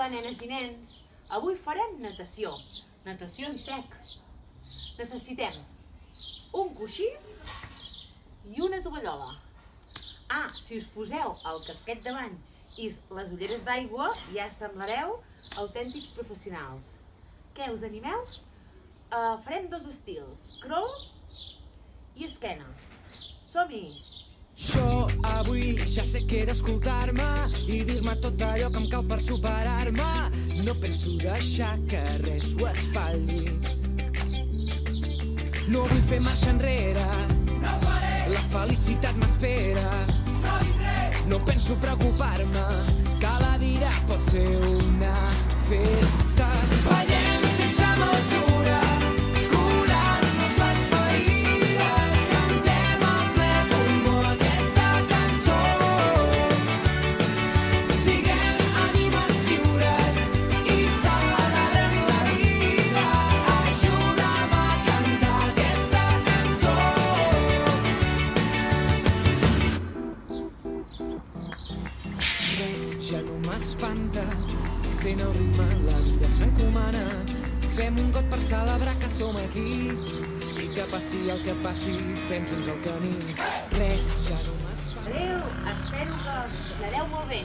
Hola, nenes i nens. Avui farem natació. Natació en sec. Necessitem un coixí i una tovallola. Si us poseu el casquet de bany i les ulleres d'aigua, ja semblareu autèntics professionals. Què, us animeu? Farem dos estils, crawl i esquena. Som-hi! Jo avui ja sé que he d'escoltar-me i dir-me tot allò que em cal per superar-me. No penso deixar que res ho espatlli. No vull fer marxa enrere, no faré. La felicitat m'espera, jo vindré. No penso preocupar-me, que la vida pot ser una festa. Ballem sense mesura, curant-nos les ferides, cantem a ple pulmó aquesta cançó. Siguem ànimes lliures i celebrem la vida. Ajuda'm a cantar aquesta cançó. Res ja no m'espanta, sent el ritme, la vida s'encomana. Fem un got per celebrar que som aquí i que passi el que passi, fem junts el camí. Res ja no m'espanta. Adéu, espero que ballareu molt bé.